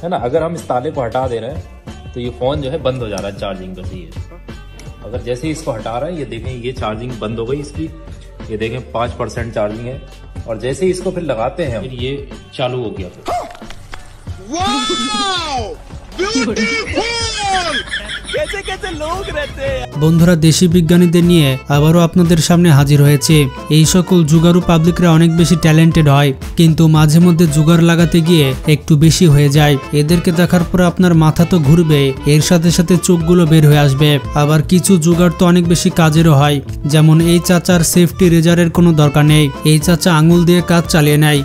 है ना। अगर हम इस ताले को हटा दे रहे हैं तो ये फोन जो है बंद हो जा रहा है चार्जिंग। बस ये अगर जैसे ही इसको हटा रहे हैं ये देखें ये चार्जिंग बंद हो गई इसकी। ये देखें 5% चार्जिंग है और जैसे ही इसको फिर लगाते हैं फिर ये चालू हो गया। বন্ধুরা দেশি বিজ্ঞানীদের নিয়ে আবারও আপনাদের সামনে হাজির হয়েছে। এই সকল জুগারু পাবলিকরা অনেক বেশি ট্যালেন্টেড হয়, কিন্তু মাঝে মধ্যে জুগার লাগাতে গিয়ে একটু বেশি হয়ে যায়। এদেরকে দেখার পর আপনার মাথা তো ঘুরবে, এর সাথে সাথে চোখগুলো বের হয়ে আসবে। আবার কিছু জুগার তো অনেক বেশি কাজেরও হয়, যেমন এই চাচার সেফটি রেজারের কোনো দরকার নেই, এই চাচা আঙুল দিয়ে কাজ চালিয়ে নেয়।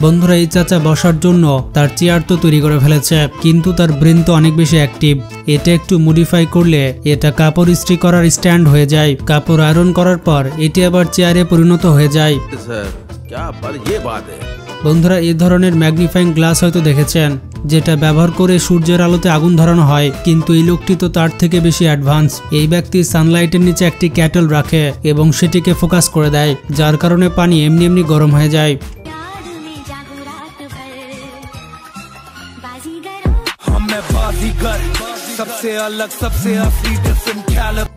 বন্ধুরা এই চাচা বসার জন্য তার চেয়ার তো তৈরি করে ফেলেছে, কিন্তু তার ব্রেন তো অনেক বেশি অ্যাক্টিভ। এটা একটু মডিফাই করলে এটা কাপড় ইস্ত্রি করার স্ট্যান্ড হয়ে যায়। কাপড় আয়রন করার পর এটি আবার চেয়ারে পরিণত হয়ে যায়। বন্ধুরা এই ধরনের ম্যাগনিফাইং গ্লাস হয়তো দেখেছেন, যেটা ব্যবহার করে সূর্যের আলোতে আগুন ধরানো হয়, কিন্তু এই লোকটি তো তার থেকে বেশি অ্যাডভান্স। এই ব্যক্তি সানলাইটের নিচে একটি ক্যাটল রাখে এবং সেটিকে ফোকাস করে দেয়, যার কারণে পানি এমনি এমনি গরম হয়ে যায়।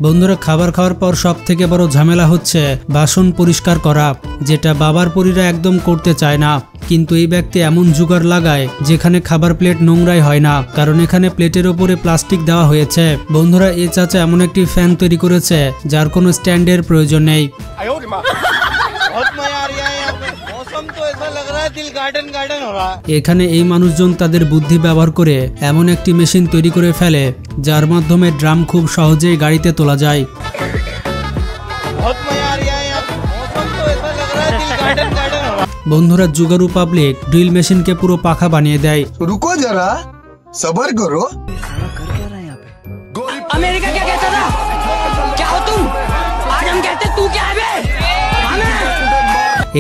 বন্ধুরা খাবার খাওয়ার পর সব থেকে বড় ঝামেলা হচ্ছে বাসন পরিষ্কার করা, যেটা বাবার পরীরা একদম করতে চায় না। কিন্তু এই ব্যক্তি এমন জুগার লাগায় যেখানে খাবার প্লেট নোংরাই হয় না, কারণ এখানে প্লেটের ওপরে প্লাস্টিক দেওয়া হয়েছে। বন্ধুরা এই চাচা এমন একটি ফ্যান তৈরি করেছে যার কোনো স্ট্যান্ডের প্রয়োজন নেই। এখানে এই মানুষজন তাদের বুদ্ধি ব্যবহার করে এমন একটি মেশিন তৈরি করে ফেলে যার মাধ্যমে ড্রাম খুব সহজেই গাড়িতে তোলা যায়। বন্ধুরা জুগারু পাবলিক ড্রিল মেশিনকে পুরো পাখা বানিয়ে দেয়। রুকো যারা, সবার করো। अमेरिका क्या कहता था? क्या हो तुम? आज हम कहते तू क्या है बे?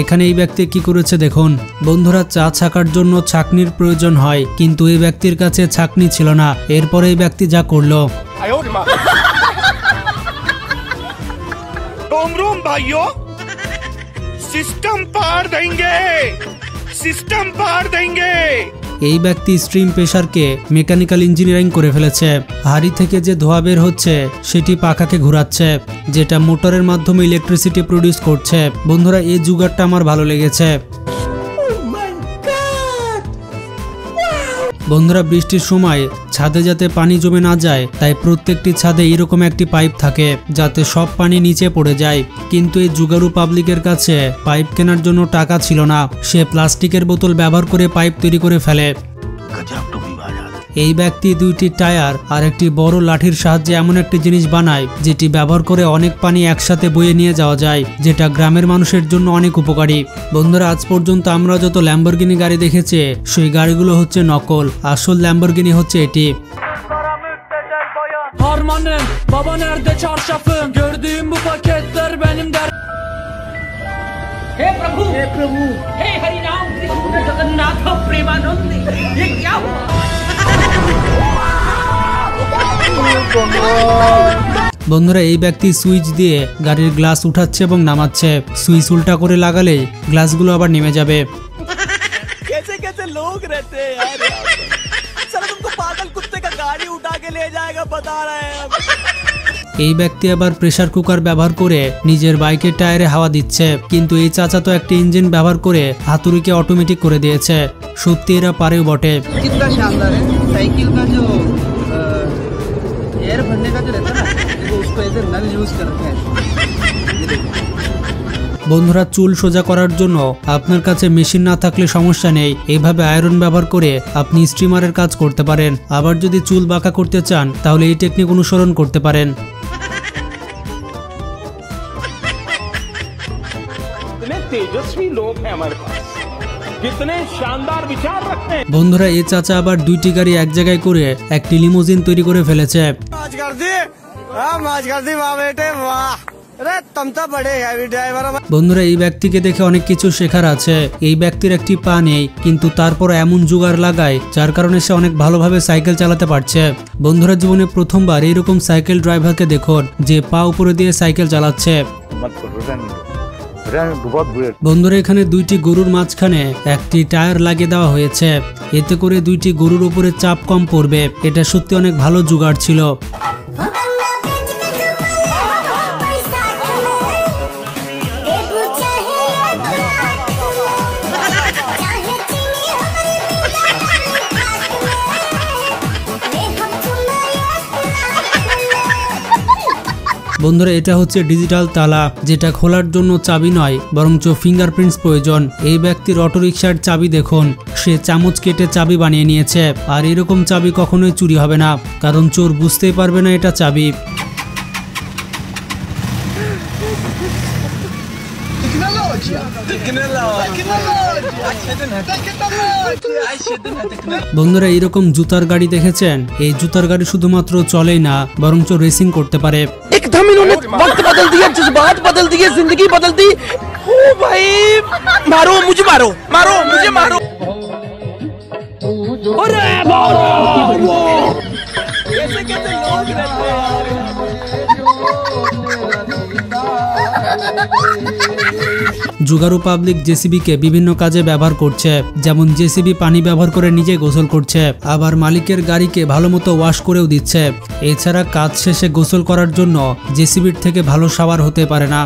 এখানে এই ব্যক্তি কি করেছে দেখুন। বন্ধুরা চা ছাকার জন্য ছাকনির প্রয়োজন হয়, কিন্তু এই ব্যক্তির কাছে ছাকনি ছিল না। এরপরে এই ব্যক্তি যা করলো, सिस्टम पार देंगे, सिस्टम पार देंगे। এই ব্যক্তি স্ট্রিম প্রেসারকে মেকানিক্যাল ইঞ্জিনিয়ারিং করে ফেলেছে। হাড়ি থেকে যে ধোঁয়া বের হচ্ছে সেটি পাখাকে ঘোরাচ্ছে, যেটা মোটরের মাধ্যমে ইলেকট্রিসিটি প্রডিউস করছে। বন্ধুরা এই জুগারটা আমার ভালো লেগেছে। বন্ধুরা বৃষ্টির সময় ছাদে যাতে পানি জমে না যায় তাই প্রত্যেকটি ছাদে এরকম একটি পাইপ থাকে যাতে সব পানি নিচে পড়ে যায়। কিন্তু এই জুগারু পাবলিকের কাছে পাইপ কেনার জন্য টাকা ছিল না, সে প্লাস্টিকের বোতল ব্যবহার করে পাইপ তৈরি করে ফেলে। এই ব্যক্তি দুইটি টায়ার আর একটি বড় লাঠির সাহায্যে এমন একটি জিনিস বানায় যেটি ব্যবহার করে অনেক পানি একসাথে বয়ে নিয়ে যাওয়া যায়, যেটা গ্রামের মানুষের জন্য অনেক উপকারী। বন্ধুরা আজ পর্যন্ত আমরা যত ল্যাম্বরগিনি গাড়ি দেখেছি সেই গাড়িগুলো হচ্ছে নকল, আসল ল্যাম্বরগিনি হচ্ছে এটি। हे प्रभु, हे प्रभु, हे हरि राम कृष्ण जगन्नाथ प्रेमानंद, ये क्या हुआ? বন্ধুরা এই ব্যক্তি সুইচ দিয়ে গাড়ির গ্লাস উঠাচ্ছে এবং নামাচ্ছে। সুইচ উল্টা করে লাগালে গ্লাসগুলো আবার নেমে যাবে। कैसे कैसे लोग रहते हैं यार, साला तुमको पागल कुत्ते का गाड़ी उठा के ले जाएगा बता रहे हैं। এই ব্যক্তি আবার প্রেসার কুকার ব্যবহার করে নিজের বাইকের টায়ারে হাওয়া দিচ্ছে, কিন্তু এই চাচা তো একটা ইঞ্জিন ব্যবহার করে হাতুড়িকে অটোমেটিক করে দিয়েছে। সত্যি এরা পারেও বটে। कितना शानदार है, साइकिल का जो एयर भरने का जो रहता है ना, वो उसको एज ए नल यूज करते हैं। বন্ধুরা চুল সোজা করার জন্য আপনার কাছে মেশিন না থাকলে সমস্যা নেই, এইভাবে আয়রন ব্যবহার করে আপনি স্ট্রিমারের কাজ করতে পারেন। আবার যদি চুল বাঁকা করতে চান তাহলে এই টেকনিক অনুসরণ করতে পারেন। तेजस्वी लोग हैं हमारे पास, कितने शानदार विचार रखते हैं। বন্ধুরা এই চাচা আবার দুইটি গাড়ি এক জায়গায় করে একটি লিমোজিন তৈরি করে ফেলেছে। বন্ধুরা এই ব্যক্তিকে দেখে অনেক কিছু শেখার আছে। এই ব্যক্তির একটি পা নেই, কিন্তু তারপর এমন জুগার লাগায় যার কারণে সে অনেক ভালোভাবে সাইকেল চালাতে পারছে। বন্ধুরা জীবনে প্রথমবার এইরকম সাইকেল ড্রাইভারকে দেখুন যে পা উপরে দিয়ে সাইকেল চালাচ্ছে। বন্ধুরা এখানে দুইটি গরুর মাঝখানে একটি টায়ার লাগিয়ে দেওয়া হয়েছে, এতে করে দুইটি গরুর উপরে চাপ কম পড়বে। এটা সত্যি অনেক ভালো জুগাড় ছিল। বন্ধুরা এটা হচ্ছে ডিজিটাল তালা, যেটা খোলার জন্য চাবি নয় বরঞ্চ ফিঙ্গারপ্রিন্টস প্রয়োজন। এই ব্যক্তির অটোরিকশার চাবি দেখুন, সে চামচ কেটে চাবি বানিয়ে নিয়েছে। আর এরকম চাবি কখনোই চুরি হবে না, কারণ চোর বুঝতেই পারবে না এটা চাবি। বন্ধুরা এরকম জুতার গাড়ি দেখেছেন? এই জুতার গাড়ি শুধুমাত্র চলেই না বরঞ্চ রেসিং করতে পারে। एकदम इन्होंने वक्त बदल दिया, जज्बात बदल दिए, जिंदगी बदल दी। ओ भाई मारो मुझे, मारो मारो मुझे, मारो। अरे कैसे कैसे लोग रहते हैं यार। জুগারু পাবলিক জেসিবিকে বিভিন্ন কাজে ব্যবহার করছে, যেমন জেসিবি পানি ব্যবহার করে নিজে গোসল করছে, আবার মালিকের গাড়িকে ভালো মতো ওয়াশ করেও দিচ্ছে। এছাড়া কাজ শেষে গোসল করার জন্য জেসিবির থেকে ভালো শাওয়ার হতে পারে না।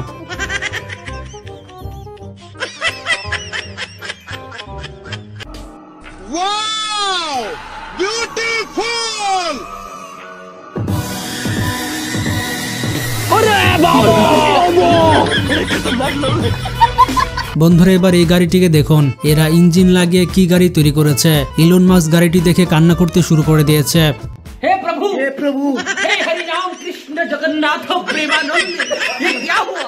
বন্ধুরা এবার এই গাড়িটিকে দেখুন, এরা ইঞ্জিন লাগিয়ে কি গাড়ি তৈরি করেছে। ইলন মাস্ক গাড়িটি দেখে কান্না করতে শুরু করে দিয়েছে। हे प्रभु हे हरि राम कृष्ण जगन्नाथ प्रेमानंद, ये क्या हुआ?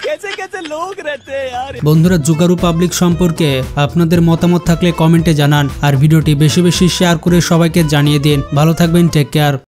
कैसे कैसे लोग रहते हैं यार। বন্ধুরা জুগারু পাবলিক সম্পর্কে আপনাদের মতামত থাকলে কমেন্টে জানান, আর ভিডিওটি বেশি বেশি শেয়ার করে সবাইকে জানিয়ে দিন। ভালো থাকবেন, টেক কেয়ার।